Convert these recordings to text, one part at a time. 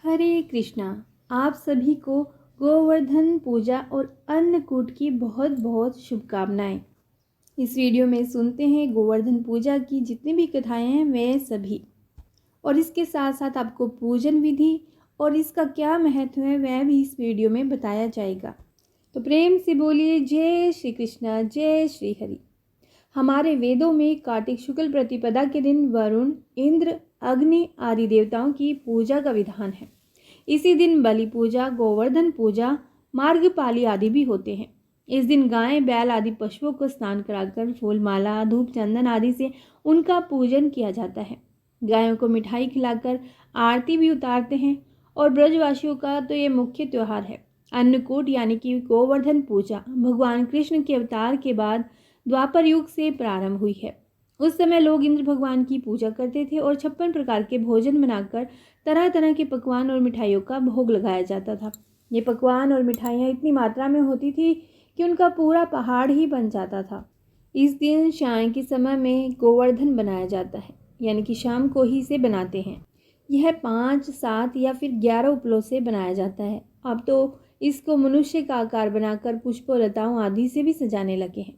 हरे कृष्णा। आप सभी को गोवर्धन पूजा और अन्नकूट की बहुत बहुत शुभकामनाएं। इस वीडियो में सुनते हैं गोवर्धन पूजा की जितनी भी कथाएं हैं वे सभी, और इसके साथ साथ आपको पूजन विधि और इसका क्या महत्व है वह भी इस वीडियो में बताया जाएगा। तो प्रेम से बोलिए जय श्री कृष्णा, जय श्री हरि। हमारे वेदों में कार्तिक शुक्ल प्रतिपदा के दिन वरुण, इंद्र, अग्नि आदि देवताओं की पूजा का विधान है। इसी दिन बलि पूजा, गोवर्धन पूजा, मार्गपाली आदि भी होते हैं। इस दिन गाय, बैल आदि पशुओं को स्नान कराकर फूल माला, धूप, चंदन आदि से उनका पूजन किया जाता है। गायों को मिठाई खिलाकर आरती भी उतारते हैं। और ब्रजवासियों का तो ये मुख्य त्योहार है। अन्नकूट यानी कि गोवर्धन पूजा भगवान कृष्ण के अवतार के बाद द्वापर युग से प्रारंभ हुई है। उस समय लोग इंद्र भगवान की पूजा करते थे और 56 प्रकार के भोजन बनाकर तरह तरह के पकवान और मिठाइयों का भोग लगाया जाता था। ये पकवान और मिठाइयाँ इतनी मात्रा में होती थी कि उनका पूरा पहाड़ ही बन जाता था। इस दिन शाम के समय में गोवर्धन बनाया जाता है, यानी कि शाम को ही से बनाते हैं। यह 5, 7 या फिर 11 उपलों से बनाया जाता है। अब तो इसको मनुष्य का आकार बनाकर पुष्पों, लताओं आदि से भी सजाने लगे हैं।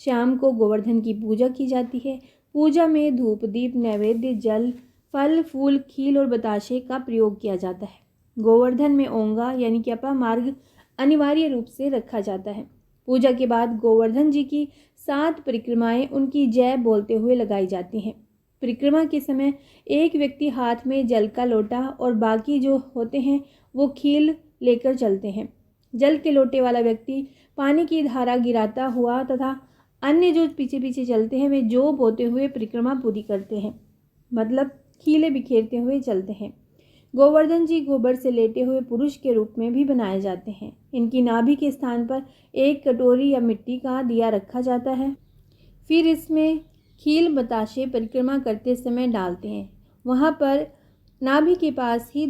शाम को गोवर्धन की पूजा की जाती है। पूजा में धूप, दीप, नैवेद्य, जल, फल, फूल, खील और बताशे का प्रयोग किया जाता है। गोवर्धन में ओंगा यानी कि अपा मार्ग अनिवार्य रूप से रखा जाता है। पूजा के बाद गोवर्धन जी की 7 परिक्रमाएं उनकी जय बोलते हुए लगाई जाती हैं। परिक्रमा के समय एक व्यक्ति हाथ में जल का लोटा और बाकी जो होते हैं वो खील लेकर चलते हैं। जल के लोटे वाला व्यक्ति पानी की धारा गिराता हुआ तथा अन्य जो पीछे पीछे चलते हैं वे जो बोते हुए परिक्रमा पूरी करते हैं, मतलब खीले बिखेरते हुए चलते हैं। गोवर्धन जी गोबर से लेटे हुए पुरुष के रूप में भी बनाए जाते हैं। इनकी नाभि के स्थान पर एक कटोरी या मिट्टी का दिया रखा जाता है। फिर इसमें खील बताशे परिक्रमा करते समय डालते हैं। वहाँ पर नाभि के पास ही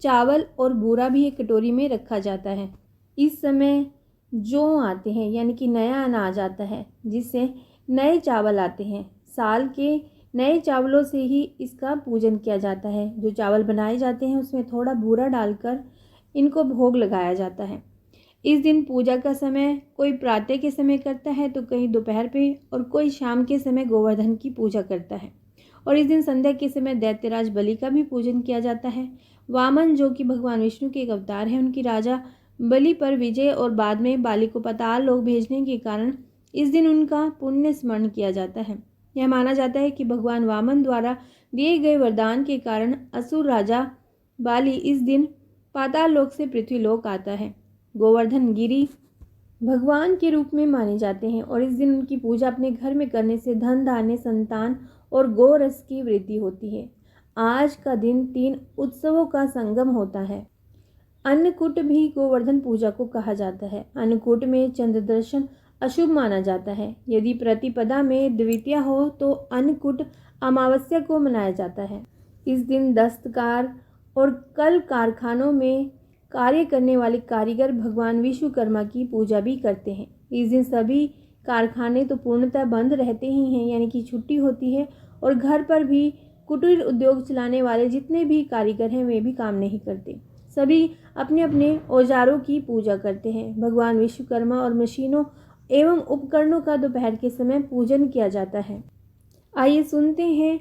चावल और बूरा भी एक कटोरी में रखा जाता है। इस समय जौ आते हैं यानी कि नया अनाज आता है, जिससे नए चावल आते हैं। साल के नए चावलों से ही इसका पूजन किया जाता है। जो चावल बनाए जाते हैं उसमें थोड़ा बूरा डालकर इनको भोग लगाया जाता है। इस दिन पूजा का समय कोई प्रातः के समय करता है तो कहीं दोपहर पे और कोई शाम के समय गोवर्धन की पूजा करता है। और इस दिन संध्या के समय दैत्यराज बलि का भी पूजन किया जाता है। वामन जो कि भगवान विष्णु के एक अवतार है, उनकी राजा बलि पर विजय और बाद में बाली को पाताल लोक भेजने के कारण इस दिन उनका पुण्य स्मरण किया जाता है। यह माना जाता है कि भगवान वामन द्वारा दिए गए वरदान के कारण असुर राजा बाली इस दिन पाताल लोक से पृथ्वी लोक आता है। गोवर्धन गिरी भगवान के रूप में माने जाते हैं और इस दिन उनकी पूजा अपने घर में करने से धन, धान्य, संतान और गोरस की वृद्धि होती है। आज का दिन 3 उत्सवों का संगम होता है। अन्नकूट भी गोवर्धन पूजा को कहा जाता है। अन्नकूट में चंद्र दर्शन अशुभ माना जाता है। यदि प्रतिपदा में द्वितीया हो तो अन्नकूट अमावस्या को मनाया जाता है। इस दिन दस्तकार और कल कारखानों में कार्य करने वाले कारीगर भगवान विश्वकर्मा की पूजा भी करते हैं। इस दिन सभी कारखाने तो पूर्णतः बंद रहते ही हैं, यानी कि छुट्टी होती है। और घर पर भी कुटीर उद्योग चलाने वाले जितने भी कारीगर हैं वे भी काम नहीं करते। सभी अपने अपने औजारों की पूजा करते हैं। भगवान विश्वकर्मा और मशीनों एवं उपकरणों का दोपहर के समय पूजन किया जाता है। आइए सुनते हैं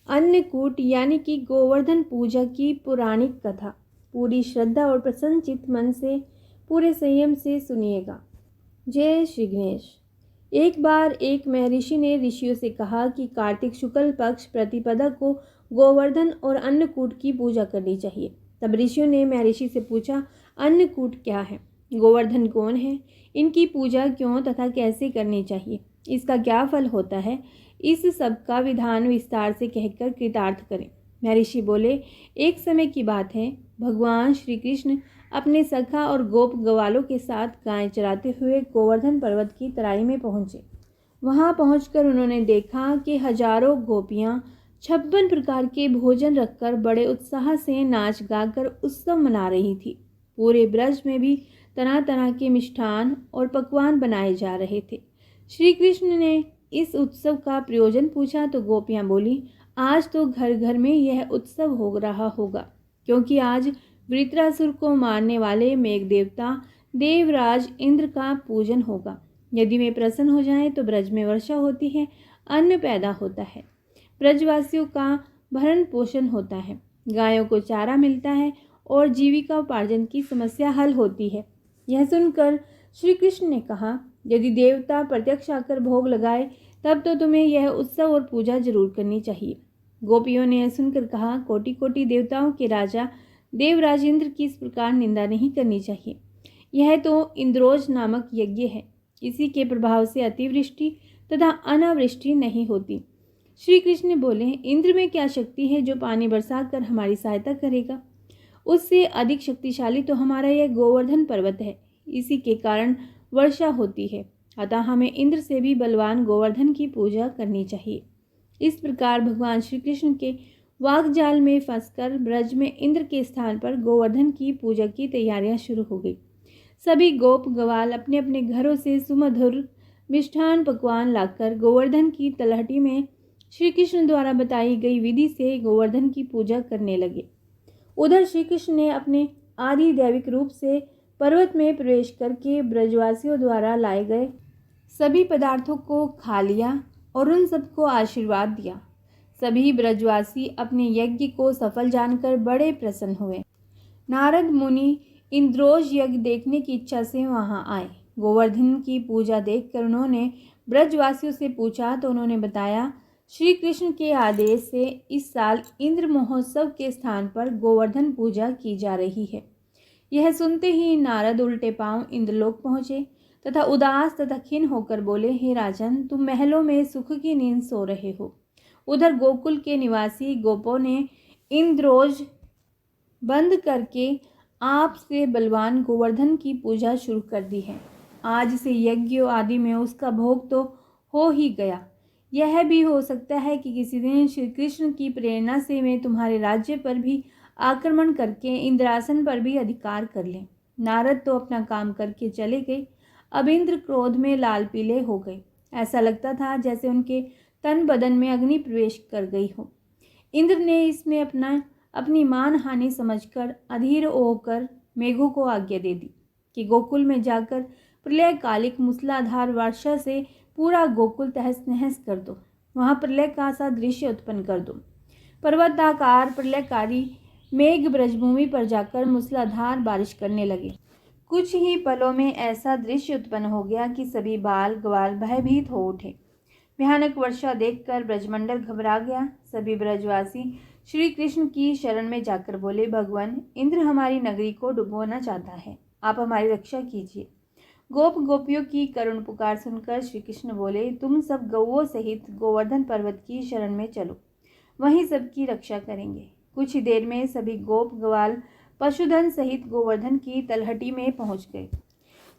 अन्नकूट यानी कि गोवर्धन पूजा की पौराणिक कथा। पूरी श्रद्धा और प्रसन्नचित्त मन से पूरे संयम से सुनिएगा। जय श्री गणेश। एक बार एक महर्षि ने ऋषियों से कहा कि कार्तिक शुक्ल पक्ष प्रतिपदा को गोवर्धन और अन्नकूट की पूजा करनी चाहिए। तब ऋषियों ने महर्षि से पूछा, अन्नकूट क्या है? गोवर्धन कौन है? इनकी पूजा क्यों तथा कैसे करनी चाहिए? इसका क्या फल होता है? इस सब का विधान विस्तार से कहकर कृतार्थ करें। महर्षि बोले, एक समय की बात है, भगवान श्री कृष्ण अपने सखा और गोप ग्वालों के साथ गाय चराते हुए गोवर्धन पर्वत की तराई में पहुंचे। वहां पहुंचकर उन्होंने देखा कि हजारों गोपियां 56 प्रकार के भोजन रखकर बड़े उत्साह से नाच गाकर उत्सव मना रही थी। पूरे ब्रज में भी तरह तरह के मिष्ठान और पकवान बनाए जा रहे थे। श्री कृष्ण ने इस उत्सव का प्रयोजन पूछा तो गोपियां बोली, आज तो घर घर में यह उत्सव हो रहा होगा, क्योंकि आज वृत्रासुर को मारने वाले मेघ देवता देवराज इंद्र का पूजन होगा। यदि वे प्रसन्न हो जाएं तो ब्रज में वर्षा होती है, अन्न पैदा होता है, ब्रजवासियों का भरण पोषण होता है, गायों को चारा मिलता है और जीविका उपार्जन की समस्या हल होती है। यह सुनकर श्री कृष्ण ने कहा, यदि देवता प्रत्यक्ष आकर भोग लगाए तब तो तुम्हें यह उत्सव और पूजा जरूर करनी चाहिए। गोपियों ने यह सुनकर कहा, कोटि कोटि देवताओं के राजा देवराज इंद्र की इस प्रकार निंदा नहीं करनी चाहिए। यह तो इंद्रोज नामक यज्ञ है, इसी के प्रभाव से अतिवृष्टि तथा अनावृष्टि नहीं होती। श्री कृष्ण बोले, इंद्र में क्या शक्ति है जो पानी बरसाकर हमारी सहायता करेगा? उससे अधिक शक्तिशाली तो हमारा यह गोवर्धन पर्वत है, इसी के कारण वर्षा होती है। अतः हमें इंद्र से भी बलवान गोवर्धन की पूजा करनी चाहिए। इस प्रकार भगवान श्री कृष्ण के वाकजाल में फंसकर ब्रज में इंद्र के स्थान पर गोवर्धन की पूजा की तैयारियां शुरू हो गई। सभी गोप गवाल अपने अपने घरों से सुमधुर मिष्ठान पकवान लाकर गोवर्धन की तलहटी में श्री कृष्ण द्वारा बताई गई विधि से गोवर्धन की पूजा करने लगे। उधर श्री कृष्ण ने अपने आदि दैविक रूप से पर्वत में प्रवेश करके ब्रजवासियों द्वारा लाए गए सभी पदार्थों को खा लिया और उन सबको आशीर्वाद दिया। सभी ब्रजवासी अपने यज्ञ को सफल जानकर बड़े प्रसन्न हुए। नारद मुनि इंद्रोज यज्ञ देखने की इच्छा से वहां आए। गोवर्धन की पूजा देखकर उन्होंने ब्रजवासियों से पूछा तो उन्होंने बताया, श्री कृष्ण के आदेश से इस साल इंद्र महोत्सव के स्थान पर गोवर्धन पूजा की जा रही है। यह सुनते ही नारद उल्टे पांव इंद्रलोक पहुंचे तथा उदास तथा खिन्न होकर बोले, हे राजन, तुम महलों में सुख की नींद सो रहे हो। उधर गोकुल के निवासी गोपों ने इंद्रोज बंद करके आपसे बलवान गोवर्धन की पूजा शुरू कर दी है। आज से यज्ञ आदि में उसका भोग तो हो ही गया। यह भी हो सकता है कि किसी दिन श्री कृष्ण की प्रेरणा से मैं तुम्हारे राज्य पर भी आक्रमण करके इंद्रासन पर भी अधिकार कर लें। नारद तो अपना काम करके चले गए। अब इंद्र क्रोध में लाल पीले हो गए। ऐसा लगता था जैसे उनके तन बदन में अग्नि प्रवेश कर गई हो। इंद्र ने इसमें अपनी मान हानि समझकर अधीर होकर मेघों को आज्ञा दे दी कि गोकुल में जाकर प्रलयकालिक मूसलाधार वर्षा से पूरा गोकुल तहस नहस कर दो। वहाँ प्रलय का सा दृश्य उत्पन्न कर दो। पर्वताकार प्रलयकारी मेघ ब्रजभूमि पर जाकर मूसलाधार बारिश करने लगे। कुछ ही पलों में ऐसा दृश्य उत्पन्न हो गया कि सभी बाल ग्वाल भयभीत हो उठे। भयानक वर्षा देखकर ब्रजमंडल घबरा गया। सभी ब्रजवासी श्री कृष्ण की शरण में जाकर बोले, भगवान, इंद्र हमारी नगरी को डुबोना चाहता है, आप हमारी रक्षा कीजिए। गोप गोपियों की करुण पुकार सुनकर श्री कृष्ण बोले, तुम सब गौओं सहित गोवर्धन पर्वत की शरण में चलो, वहीं सबकी रक्षा करेंगे। कुछ ही देर में सभी गोप ग्वाल पशुधन सहित गोवर्धन की तलहटी में पहुंच गए।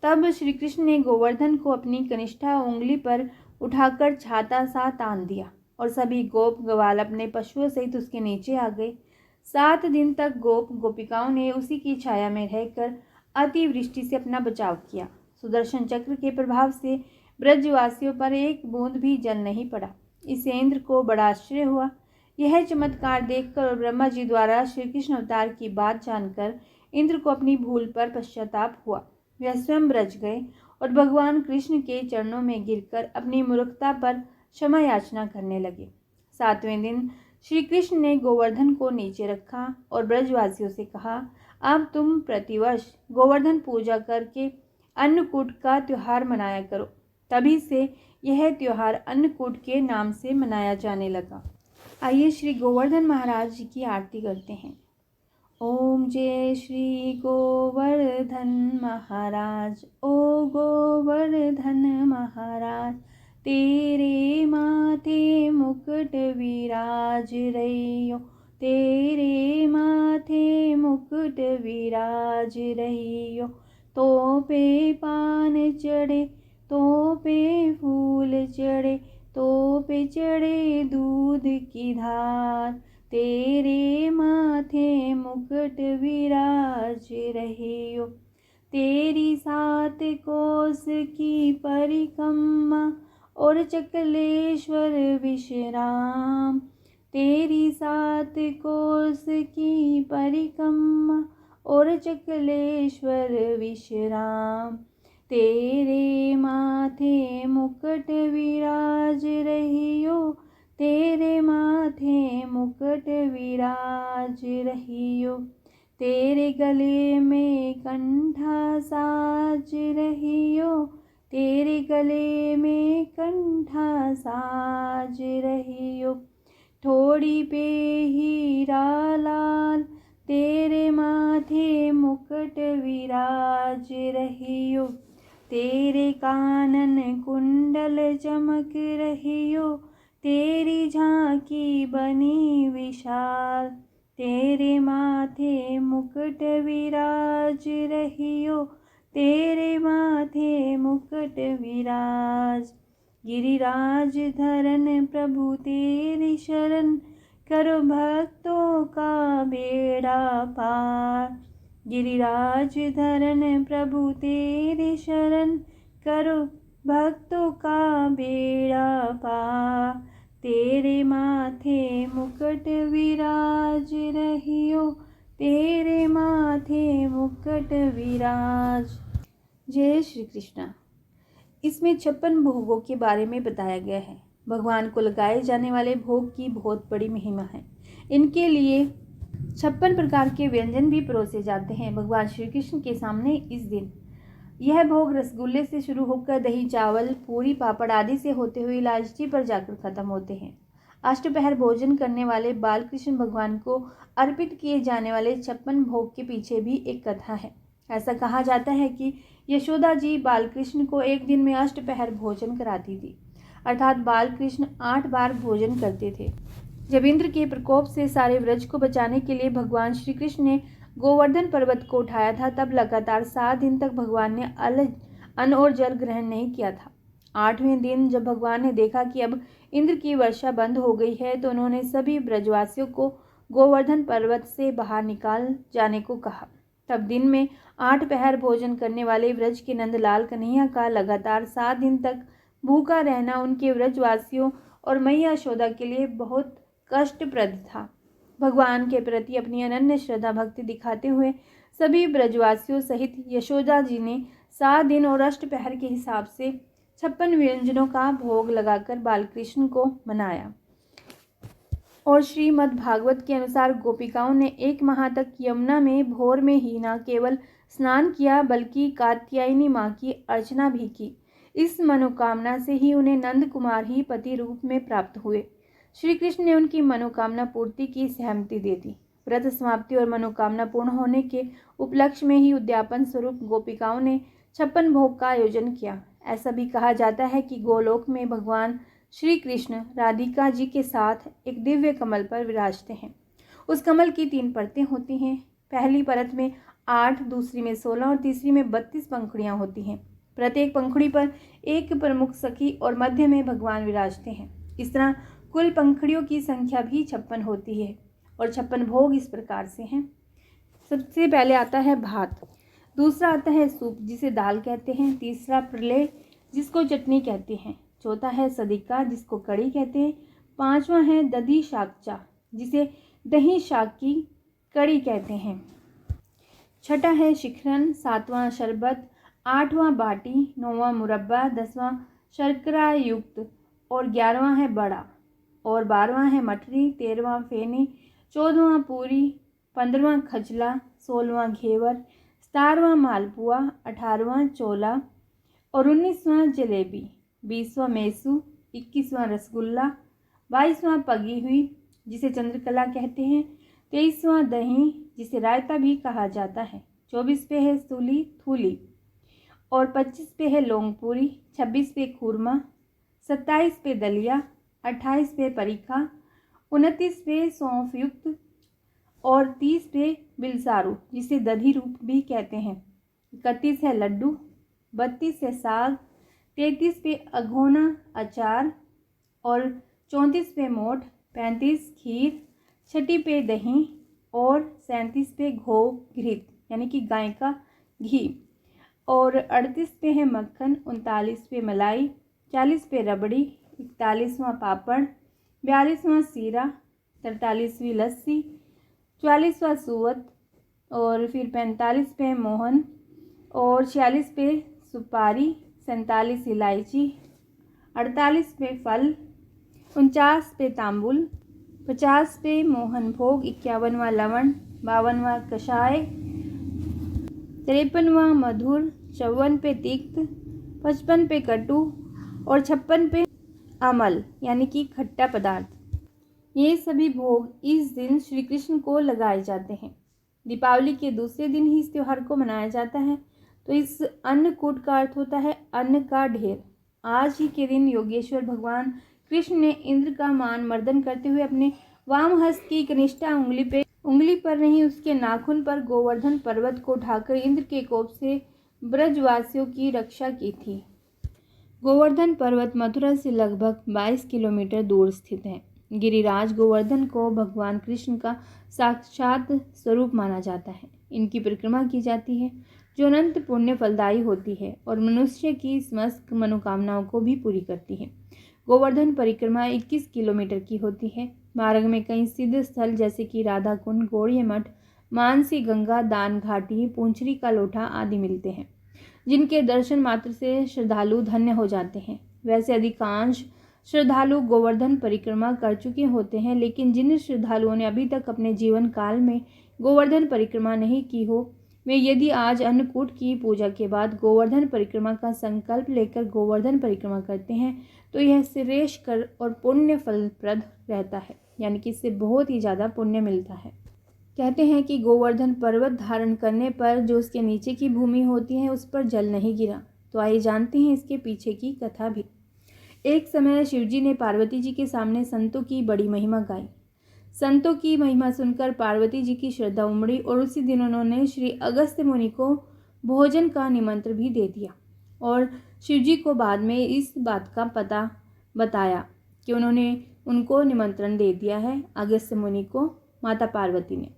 तब श्री कृष्ण ने गोवर्धन को अपनी कनिष्ठा उंगली पर उठाकर छाता सा तान दिया और सभी गोप ग्वाल अपने पशुओं सहित उसके नीचे आ गए। 7 दिन तक गोप गोपिकाओं ने उसी की छाया में रहकर अतिवृष्टि से अपना बचाव किया। सुदर्शन चक्र के प्रभाव से ब्रजवासियों पर एक बूंद भी जल नहीं पड़ा। इससे इंद्र को बड़ा आश्चर्य हुआ। यह चमत्कार देखकर और ब्रह्मा जी द्वारा श्री कृष्ण अवतार की बात जानकर इंद्र को अपनी भूल पर पश्चाताप हुआ। वह स्वयं ब्रज गए और भगवान कृष्ण के चरणों में गिरकर अपनी मूर्खता पर क्षमा याचना करने लगे। 7वें दिन श्री कृष्ण ने गोवर्धन को नीचे रखा और ब्रजवासियों से कहा, अब तुम प्रतिवर्ष गोवर्धन पूजा करके अन्नकूट का त्योहार मनाया करो। तभी से यह त्योहार अन्नकूट के नाम से मनाया जाने लगा। आइए श्री गोवर्धन महाराज जी की आरती करते हैं। ओम जय श्री गोवर्धन महाराज, ओ गोवर्धन महाराज, तेरे माथे मुकुट विराज रहियो, तेरे माथे मुकुट विराज रहियो। तो पे पान चढ़े, तो पे फूल चढ़े, तो पे चढ़े दूध की धार, तेरे माथे मुकुट विराज रहियो। तेरी 7 कोस की परिक्रमा और चकलेश्वर विश्राम, तेरी 7 कोस की परिक्रमा और चकलेश्वर विश्राम। तेरे माथे मुकुट विराज रहियो, तेरे माथे मुकुट विराज रहियो। तेरे गले में कंठा साज रहियो, तेरे गले में कंठा साज रहियो। ठोड़ी पे हीरा लाल, तेरे माथे मुकुट विराज रहियो। तेरे कानन कुंडल चमक रहियो, तेरी झांकी बनी विशाल। तेरे माथे मुकुट विराज रहियो, तेरे माथे मुकुट विराज। गिरिराज धरन प्रभु तेरी शरण, करो भक्तों का बेड़ा पार। गिरिराज धरन प्रभु तेरी शरण, करो भक्तों का बेड़ा पार। तेरे माथे मुकुट विराज रहियो, तेरे माथे मुकुट विराज। जय श्री कृष्ण। इसमें 56 भोगों के बारे में बताया गया है। भगवान को लगाए जाने वाले भोग की बहुत बड़ी महिमा है। इनके लिए 56 प्रकार के व्यंजन भी परोसे जाते हैं भगवान श्री कृष्ण के सामने इस दिन। यह भोग रसगुल्ले से शुरू होकर दही चावल पूरी पापड़ आदि से होते हुए इलायची पर जाकर खत्म होते हैं। अष्टपहर भोजन करने वाले बाल कृष्ण भगवान को अर्पित किए जाने वाले 56 भोग के पीछे भी एक कथा है। ऐसा कहा जाता है कि यशोदा जी बालकृष्ण को एक दिन में अष्टपहर भोजन कराती थी, अर्थात बालकृष्ण 8 बार भोजन करते थे। जब इंद्र के प्रकोप से सारे व्रज को बचाने के लिए भगवान श्री कृष्ण ने गोवर्धन पर्वत को उठाया था, तब लगातार 7 दिन तक भगवान ने अन्न और जल ग्रहण नहीं किया था। 8वें दिन जब भगवान ने देखा कि अब इंद्र की वर्षा बंद हो गई है, तो उन्होंने सभी ब्रजवासियों को गोवर्धन पर्वत से बाहर निकाल जाने को कहा। तब दिन में 8 पहर भोजन करने वाले व्रज के नंदलाल कन्हैया का लगातार 7 दिन तक भूखा रहना उनके व्रजवासियों और मैया यशोदा के लिए बहुत कष्टप्रद था। भगवान के प्रति अपनी अनन्य श्रद्धा भक्ति दिखाते हुए सभी ब्रजवासियों सहित यशोदा जी ने 7 दिन और अष्टपहर के हिसाब से 56 व्यंजनों का भोग लगाकर बालकृष्ण को मनाया। और श्रीमद् भागवत के अनुसार गोपिकाओं ने 1 माह तक यमुना में भोर में ही न केवल स्नान किया बल्कि कात्यायनी माँ की अर्चना भी की। इस मनोकामना से ही उन्हें नंद कुमार ही पति रूप में प्राप्त हुए। श्री कृष्ण ने उनकी मनोकामना पूर्ति की सहमति दे दी। व्रत समाप्ति और मनोकामना पूर्ण होने के उपलक्ष्य में ही उद्यापन स्वरूप गोपिकाओं ने 56 भोग का आयोजन किया। ऐसा भी कहा जाता है कि गोलोक में भगवान श्री कृष्ण राधिका जी के साथ एक दिव्य कमल पर विराजते हैं। उस कमल की 3 परतें होती हैं। पहली परत में 8, दूसरी में 16 और तीसरी में 32 पंखुड़ियाँ होती हैं। प्रत्येक पंखुड़ी पर एक प्रमुख सखी और मध्य में भगवान विराजते हैं। इस तरह कुल पंखुड़ियों की संख्या भी 56 होती है। और 56 भोग इस प्रकार से हैं। सबसे पहले आता है भात, दूसरा आता है सूप जिसे दाल कहते हैं, तीसरा प्रलय जिसको चटनी कहते हैं, चौथा है सदिका जिसको कड़ी कहते हैं, 5वां है दधी शाकचा जिसे दही शाक की कड़ी कहते हैं, छठा है शिखरन, 7वां शरबत, 8वां बाटी, 9वां मुरब्बा, 10वां शर्करा युक्त और 11वां है बड़ा और 12वां है मठरी, 13वां फेनी, 14वां पूरी, 15वां खजला, 16वां घेवर, 17वां मालपुआ, 18वां चोला और 19वां जलेबी, 20वां मेसू, 21वां रसगुल्ला, 22वां पगी हुई जिसे चंद्रकला कहते हैं, 23वां दही जिसे रायता भी कहा जाता है, 24 पे है सूली थूली और 25 पे है लौंगपूरी, 26 पे खूरमा, 27 पे दलिया, 28 पे परीखा, 29 पे सौंफ युक्त और 30 पे बिलसारू जिसे दधी रूप भी कहते हैं, 31 है लड्डू, 32 है साग, 33 पे अघोना अचार और 34 पे मोठ, 35 खीर, 6 पे दही और 37 पे घोव घृत यानी कि गाय का घी और 38 पे है मक्खन, 39 पे मलाई, 40 पे रबड़ी, 41वां पापड़, 42वां सीरा, 43वीं लस्सी, 44वां सुवत, और फिर 45 पे मोहन और 46 पे सुपारी, 47 इलायची, 48 पे फल, 49 पे तांबुल, 50 पे मोहन भोग, 51वां लवण, 52वां कषाय, 53वां मधुर, 54 पे तिक्त, 55 पे कटु और 56 पे अमल यानी कि खट्टा पदार्थ। ये सभी भोग इस दिन श्री कृष्ण को लगाए जाते हैं। दीपावली के दूसरे दिन ही इस त्योहार को मनाया जाता है। तो इस अन्नकूट का अर्थ होता है अन्न का ढेर। आज ही के दिन योगेश्वर भगवान कृष्ण ने इंद्र का मान मर्दन करते हुए अपने वाम हस्त की कनिष्ठा उंगली पर नहीं उसके नाखून पर गोवर्धन पर्वत को उठाकर इंद्र के कोप से ब्रजवासियों की रक्षा की थी। गोवर्धन पर्वत मथुरा से लगभग 22 किलोमीटर दूर स्थित है। गिरिराज गोवर्धन को भगवान कृष्ण का साक्षात स्वरूप माना जाता है। इनकी परिक्रमा की जाती है जो अनंत पुण्य फलदायी होती है और मनुष्य की समस्त मनोकामनाओं को भी पूरी करती है। गोवर्धन परिक्रमा 21 किलोमीटर की होती है। मार्ग में कई सिद्ध स्थल जैसे कि राधा कुंड, गौड़ीय मठ, मानसी गंगा, दान घाटी, पूंछरी का लोटा आदि मिलते हैं, जिनके दर्शन मात्र से श्रद्धालु धन्य हो जाते हैं। वैसे अधिकांश श्रद्धालु गोवर्धन परिक्रमा कर चुके होते हैं, लेकिन जिन श्रद्धालुओं ने अभी तक अपने जीवन काल में गोवर्धन परिक्रमा नहीं की हो, वे यदि आज अन्नकूट की पूजा के बाद गोवर्धन परिक्रमा का संकल्प लेकर गोवर्धन परिक्रमा करते हैं तो यह श्रेष्ठकर और पुण्य फलप्रद रहता है, यानी कि इससे बहुत ही ज़्यादा पुण्य मिलता है। कहते हैं कि गोवर्धन पर्वत धारण करने पर जो उसके नीचे की भूमि होती है उस पर जल नहीं गिरा। तो आइए जानते हैं इसके पीछे की कथा भी। एक समय शिवजी ने पार्वती जी के सामने संतों की बड़ी महिमा गाई। संतों की महिमा सुनकर पार्वती जी की श्रद्धा उमड़ी और उसी दिन उन्होंने श्री अगस्त्य मुनि को भोजन का निमंत्रण भी दे दिया और शिवजी को बाद में इस बात का पता बताया कि उन्होंने उनको निमंत्रण दे दिया है अगस्त्य मुनि को माता पार्वती ने।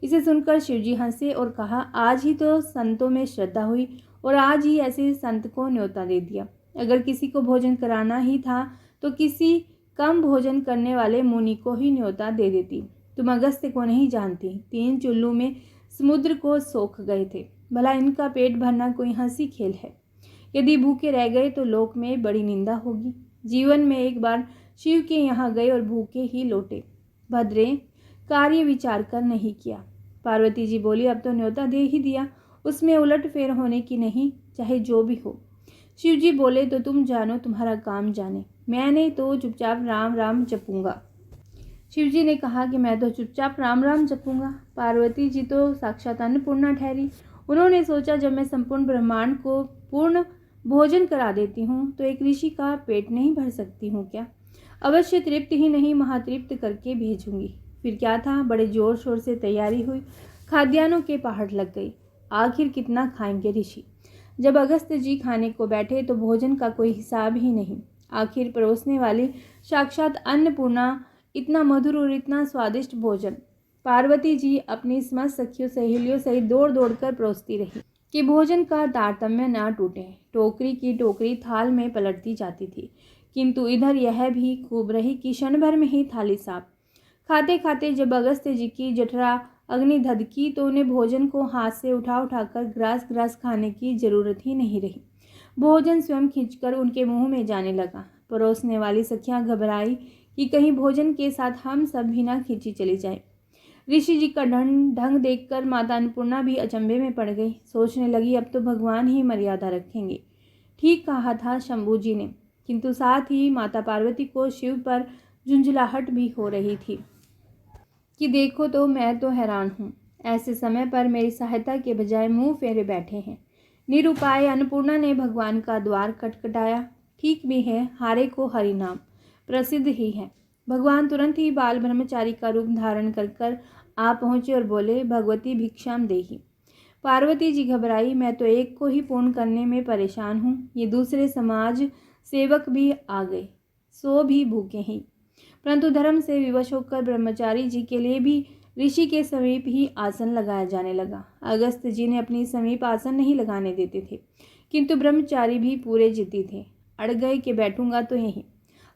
इसे सुनकर शिवजी हंसे और कहा, आज ही तो संतों में श्रद्धा हुई और आज ही ऐसे संत को न्योता दे दिया। अगर किसी को भोजन कराना ही था तो किसी कम भोजन करने वाले मुनि को ही न्योता दे देती। तुम अगस्त्य को नहीं जानती, 3 चुल्लू में समुद्र को सोख गए थे। भला इनका पेट भरना कोई हंसी खेल है? यदि भूखे रह गए तो लोक में बड़ी निंदा होगी। जीवन में एक बार शिव के यहाँ गए और भूखे ही लौटे। भद्रे, कार्य विचार कर नहीं किया। पार्वती जी बोली, अब तो न्योता दे ही दिया, उसमें उलट फेर होने की नहीं, चाहे जो भी हो। शिव जी बोले, तो तुम जानो, तुम्हारा काम जाने, मैंने तो चुपचाप राम राम जपूंगा। शिव जी ने कहा कि मैं तो चुपचाप राम राम जपूंगा। पार्वती जी तो साक्षात अन्नपूर्णा ठहरी। उन्होंने सोचा, जब मैं संपूर्ण ब्रह्मांड को पूर्ण भोजन करा देती हूँ तो एक ऋषि का पेट नहीं भर सकती हूँ क्या? अवश्य तृप्त ही नहीं, महातृप्त करके भेजूंगी। फिर क्या था, बड़े जोर शोर से तैयारी हुई। खाद्यान्नों के पहाड़ लग गई। आखिर कितना खाएंगे ऋषि? जब अगस्त्य जी खाने को बैठे तो भोजन का कोई हिसाब ही नहीं। आखिर परोसने वाली साक्षात अन्नपूर्णा, इतना मधुर और इतना स्वादिष्ट भोजन। पार्वती जी अपनी समस्त सखियों सहेलियों सहित दौड़ दौड़ कर परोसती रही कि भोजन का तारतम्य ना टूटे। टोकरी की टोकरी थाल में पलटती जाती थी, किंतु इधर यह भी खूब रही कि क्षण भर में ही थाली साफ। खाते खाते जब अगस्त्य जी की जठरा अग्नि धधकी तो उन्हें भोजन को हाथ से उठा उठाकर ग्रास ग्रास खाने की जरूरत ही नहीं रही। भोजन स्वयं खींचकर उनके मुंह में जाने लगा। परोसने वाली सखियां घबराई कि कहीं भोजन के साथ हम सब भी ना खींची चली जाए। ऋषि जी का ढंग देखकर माता अन्नपूर्णा भी अचंभे में पड़ गई। सोचने लगी, अब तो भगवान ही मर्यादा रखेंगे। ठीक कहा था शंभू जी ने, किंतु साथ ही माता पार्वती को शिव पर झुंझलाहट भी हो रही थी कि देखो तो मैं तो हैरान हूँ, ऐसे समय पर मेरी सहायता के बजाय मुंह फेरे बैठे हैं। निरुपाय अन्नपूर्णा ने भगवान का द्वार खटखटाया। ठीक भी है, हारे को हरि नाम प्रसिद्ध ही है। भगवान तुरंत ही बाल ब्रह्मचारी का रूप धारण कर आ पहुँचे और बोले, भगवती भिक्षाम देही। पार्वती जी घबराई, मैं तो एक को ही पूर्ण करने में परेशान हूँ, ये दूसरे समाज सेवक भी आ गए, सो भी भूखे ही। परंतु धर्म से विवश होकर ब्रह्मचारी जी के लिए भी ऋषि के समीप ही आसन लगाया जाने लगा। अगस्त्य जी ने अपनी समीप आसन नहीं लगाने देते थे, किंतु ब्रह्मचारी भी पूरे जिद्दी थे। अड़ गए कि बैठूंगा तो यहीं।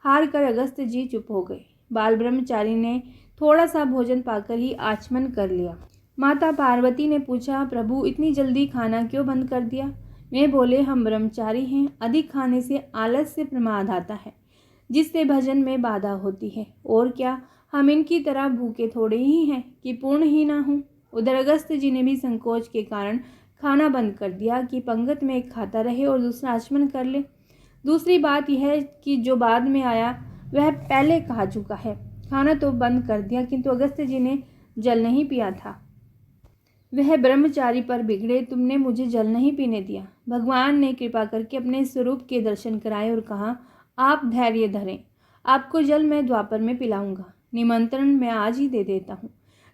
हार कर अगस्त्य जी चुप हो गए। बाल ब्रह्मचारी ने थोड़ा सा भोजन पाकर ही आचमन कर लिया। माता पार्वती ने पूछा, प्रभु इतनी जल्दी खाना क्यों बंद कर दिया? वे बोले, हम ब्रह्मचारी हैं, अधिक खाने से आलस से प्रमाद आता है, जिससे भजन में बाधा होती है। और क्या हम इनकी तरह भूखे थोड़े ही हैं कि पूर्ण ही ना हों। उधर अगस्त जी ने भी संकोच के कारण खाना बंद कर दिया कि पंगत में एक खाता रहे और दूसरा आचमन कर ले। दूसरी बात यह है कि जो बाद में आया वह पहले कहा चुका है। खाना तो बंद कर दिया, किंतु अगस्त जी ने जल नहीं पिया था। वह ब्रह्मचारी पर बिगड़े, तुमने मुझे जल नहीं पीने दिया। भगवान ने कृपा करके अपने स्वरूप के दर्शन कराए और कहा, आप धैर्य धरें, आपको जल मैं द्वापर में पिलाऊंगा। निमंत्रण मैं आज ही दे देता हूँ।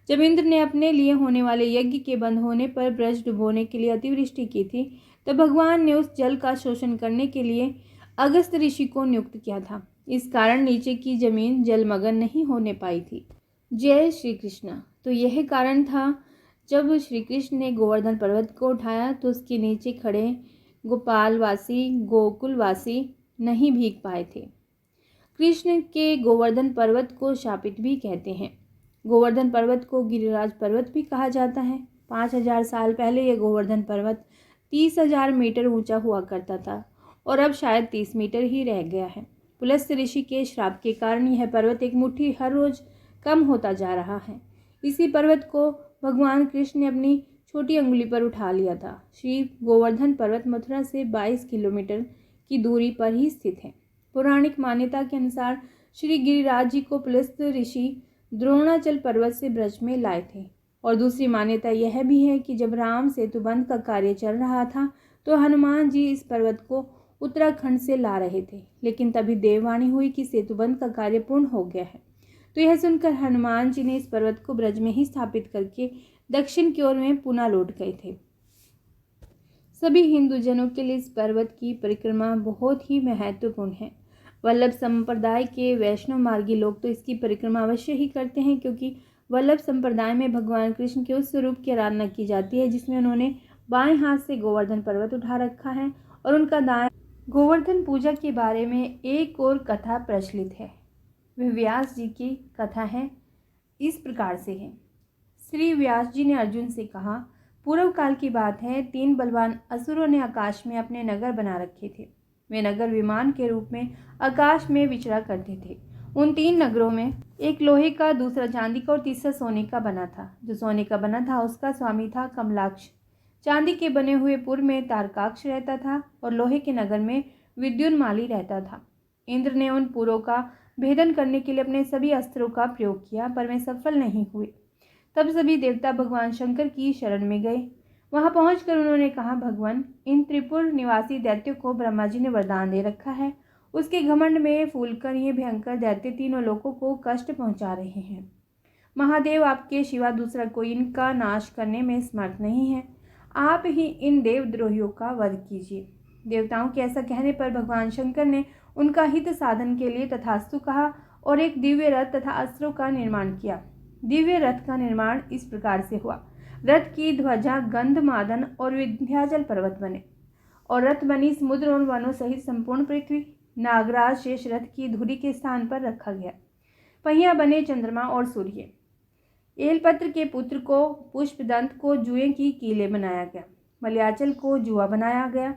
जब इंद्र ने अपने लिए होने वाले यज्ञ के बंद होने पर ब्रज डुबोने के लिए अतिवृष्टि की थी, तब भगवान ने उस जल का शोषण करने के लिए अगस्त ऋषि को नियुक्त किया था। इस कारण नीचे की जमीन जलमग्न नहीं होने पाई थी। जय श्री कृष्ण। तो यह कारण था, जब श्री कृष्ण ने गोवर्धन पर्वत को उठाया तो उसके नीचे खड़े गोपालवासी गोकुलवासी नहीं भीग पाए थे। कृष्ण के गोवर्धन पर्वत को शापित भी कहते हैं। गोवर्धन पर्वत को गिरिराज पर्वत भी कहा जाता है। 5000 साल पहले यह गोवर्धन पर्वत 30,000 मीटर ऊंचा हुआ करता था और अब शायद 30 मीटर ही रह गया है। पुलस्त्य ऋषि के श्राप के कारण यह पर्वत एक मुट्ठी हर रोज कम होता जा रहा है। इसी पर्वत को भगवान कृष्ण ने अपनी छोटी अंगुली पर उठा लिया था। श्री गोवर्धन पर्वत मथुरा से 22 किलोमीटर की दूरी पर ही स्थित है। पौराणिक मान्यता के अनुसार श्री गिरिराज जी को पुलस्त्य ऋषि द्रोणाचल पर्वत से ब्रज में लाए थे। और दूसरी मान्यता यह भी है कि जब राम सेतुबंध का कार्य चल रहा था तो हनुमान जी इस पर्वत को उत्तराखंड से ला रहे थे, लेकिन तभी देववाणी हुई कि सेतुबंध का कार्य पूर्ण हो गया है। तो यह सुनकर हनुमान जी ने इस पर्वत को ब्रज में ही स्थापित करके दक्षिण की ओर में पुनः लौट गए थे। सभी हिंदू जनों के लिए इस पर्वत की परिक्रमा बहुत ही महत्वपूर्ण है। वल्लभ संप्रदाय के वैष्णव मार्गी लोग तो इसकी परिक्रमा अवश्य ही करते हैं, क्योंकि वल्लभ संप्रदाय में भगवान कृष्ण के उस स्वरूप की आराधना की जाती है जिसमें उन्होंने बाएं हाथ से गोवर्धन पर्वत उठा रखा है और उनका दाएं। गोवर्धन पूजा के बारे में एक और कथा प्रचलित है। वह व्यास जी की कथा है, इस प्रकार से है। श्री व्यास जी ने अर्जुन से कहा, पूर्व काल की बात है, 3 बलवान असुरों ने आकाश में अपने नगर बना रखे थे। वे नगर विमान के रूप में आकाश में विचरा करते थे। उन 3 नगरों में एक लोहे का, दूसरा चांदी का और तीसरा सोने का बना था। जो सोने का बना था उसका स्वामी था कमलाक्ष। चांदी के बने हुए पुर में तारकाक्ष रहता था और लोहे के नगर में विद्युन्माली रहता था। इंद्र ने उन पुरों का भेदन करने के लिए अपने सभी अस्त्रों का प्रयोग किया, पर वे सफल नहीं हुए। तब सभी देवता भगवान शंकर की शरण में गए। वहां पहुंचकर उन्होंने कहा, भगवान, इन त्रिपुर निवासी दैत्यों को ब्रह्मा जी ने वरदान दे रखा है। उसके घमंड में फूलकर ये भयंकर दैत्य तीनों लोगों को कष्ट पहुंचा रहे हैं। महादेव, आपके सिवा दूसरा कोई इनका नाश करने में समर्थ नहीं है। आप ही इन देवद्रोहियों का वध कीजिए। देवताओं के ऐसा कहने पर भगवान शंकर ने उनका हित साधन के लिए तथास्तु कहा और एक दिव्य रथ तथा अस्त्रों का निर्माण किया। दिव्य रथ का निर्माण इस प्रकार से हुआ। रथ की ध्वजा गंधमादन और विंध्याचल पर्वत बने और रथ बनी समुद्र और वनों सहित संपूर्ण पृथ्वी। नागराज शेष रथ की धुरी के स्थान पर रखा गया। पहिया बने चंद्रमा और सूर्य। एलपत्र के पुत्र को पुष्पदंत को जुए की कीले बनाया गया। मलयाचल को जुआ बनाया गया।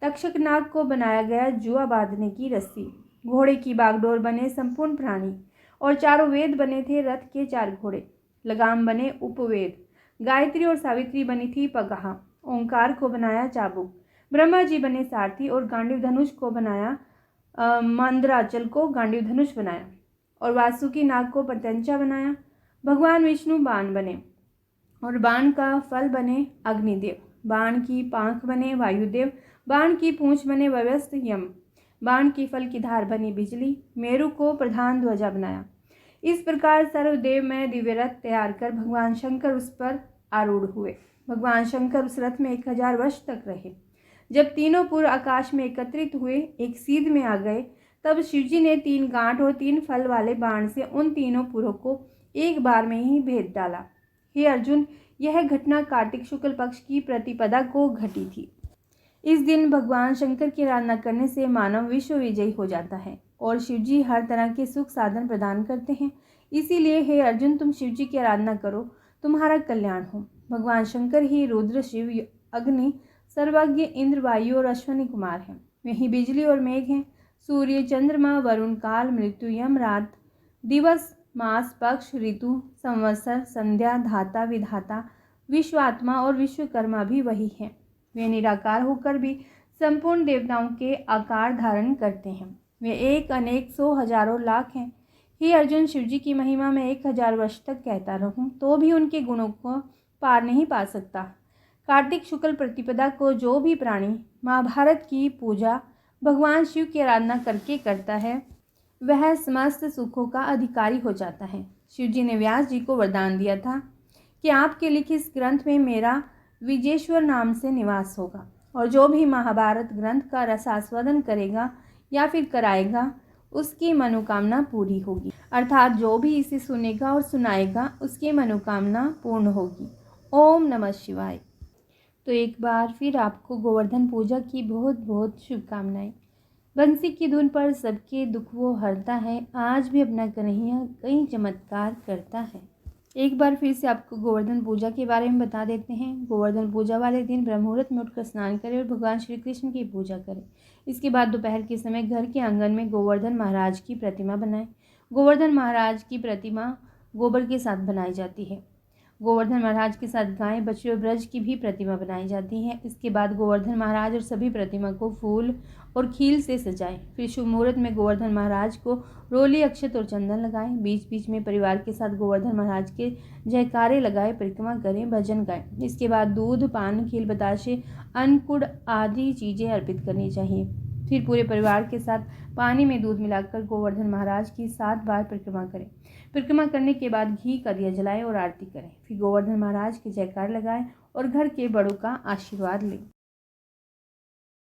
तक्षक नाग को बनाया गया जुआ बांधने की रस्सी। घोड़े की बागडोर बने संपूर्ण प्राणी और चारों वेद बने थे रथ के 4 घोड़े। लगाम बने उपवेद। गायत्री और सावित्री बनी थी पगहा। ओंकार को बनाया चाबुक। ब्रह्मा जी बने सारथी और गांडीव धनुष को बनाया मंदराचल को गांडीव धनुष बनाया और वासुकी नाग को प्रत्यंचा बनाया। भगवान विष्णु बाण बने और बाण का फल बने अग्निदेव। बाण की पांख बने वायुदेव। बाण की पूंछ बने व्यवस्थ यम। बाण की फल की धार बनी बिजली। मेरु को प्रधान ध्वजा बनाया। इस प्रकार सर्वदेव में दिव्य रथ तैयार कर भगवान शंकर उस पर आरूढ़ हुए। भगवान शंकर उस रथ में 1000 वर्ष तक रहे। जब तीनों पुर आकाश में एकत्रित हुए, एक सीध में आ गए, तब शिवजी ने 3 गांठ और 3 फल वाले बाण से उन तीनों पुरों को एक बार में ही भेद डाला। हे अर्जुन, यह घटना कार्तिक शुक्ल पक्ष की प्रतिपदा को घटी थी। इस दिन भगवान शंकर की आराधना करने से मानव विश्व विजयी हो जाता है और शिवजी हर तरह के सुख साधन प्रदान करते हैं। इसीलिए हे अर्जुन, तुम शिवजी की आराधना करो तुम्हारा कल्याण हो। भगवान शंकर ही रुद्र, शिव, अग्नि, सर्वज्ञ, इंद्र, वायु और अश्वनी कुमार हैं। वही बिजली और मेघ हैं। सूर्य, चंद्रमा, वरुण, काल, मृत्यु, यम, रात, दिवस, मास, पक्ष, ऋतु, संवत्सर, संध्या, धाता, विधाता, विश्वात्मा और विश्वकर्मा भी वही हैं। वे निराकार होकर भी संपूर्ण देवताओं के आकार धारण करते हैं। वे एक, अनेक, सौ, हजारों, लाख हैं। हे अर्जुन, शिवजी की महिमा में 1000 वर्ष तक कहता रहूं तो भी उनके गुणों को पार नहीं पा सकता। कार्तिक शुक्ल प्रतिपदा को जो भी प्राणी महाभारत की पूजा भगवान शिव की आराधना करके करता है, वह समस्त सुखों का अधिकारी हो जाता है। शिवजी ने व्यास जी को वरदान दिया था कि आपके लिखित इस ग्रंथ में मेरा विजेश्वर नाम से निवास होगा, और जो भी महाभारत ग्रंथ का रसास्वादन करेगा या फिर कराएगा, उसकी मनोकामना पूरी होगी। अर्थात जो भी इसे सुनेगा और सुनाएगा, उसकी मनोकामना पूर्ण होगी। ओम नमः शिवाय। तो एक बार फिर आपको गोवर्धन पूजा की बहुत बहुत शुभकामनाएं। बंसी की धुन पर सबके दुख वो हरता है, आज भी अपना कन्हैया कई चमत्कार करता है। एक बार फिर से आपको गोवर्धन पूजा के बारे में बता देते हैं। गोवर्धन पूजा वाले दिन ब्रह्म मुहूर्त में उठकर स्नान करें और भगवान श्री कृष्ण की पूजा करें। इसके बाद दोपहर के समय घर के आंगन में गोवर्धन महाराज की प्रतिमा बनाएं। गोवर्धन महाराज की प्रतिमा गोबर के साथ बनाई जाती है। गोवर्धन महाराज के साथ गाय, बछड़े और ब्रज की भी प्रतिमा बनाई जाती है। इसके बाद गोवर्धन महाराज और सभी प्रतिमा को फूल और खील से सजाएं। फिर शुभ मुहूर्त में गोवर्धन महाराज को रोली, अक्षत और चंदन लगाएं। बीच बीच में परिवार के साथ गोवर्धन महाराज के जयकारे लगाए परिक्रमा करें, भजन गाएं। इसके बाद दूध, पान, खील, बताशे, अन्नकूट आदि चीज़ें अर्पित करनी चाहिए। फिर पूरे परिवार के साथ पानी में दूध मिलाकर गोवर्धन महाराज की 7 बार परिक्रमा करें। परिक्रमा करने के बाद घी का दिया जलाएं और आरती करें। फिर गोवर्धन महाराज के जयकार लगाएं और घर के बड़ों का आशीर्वाद लें।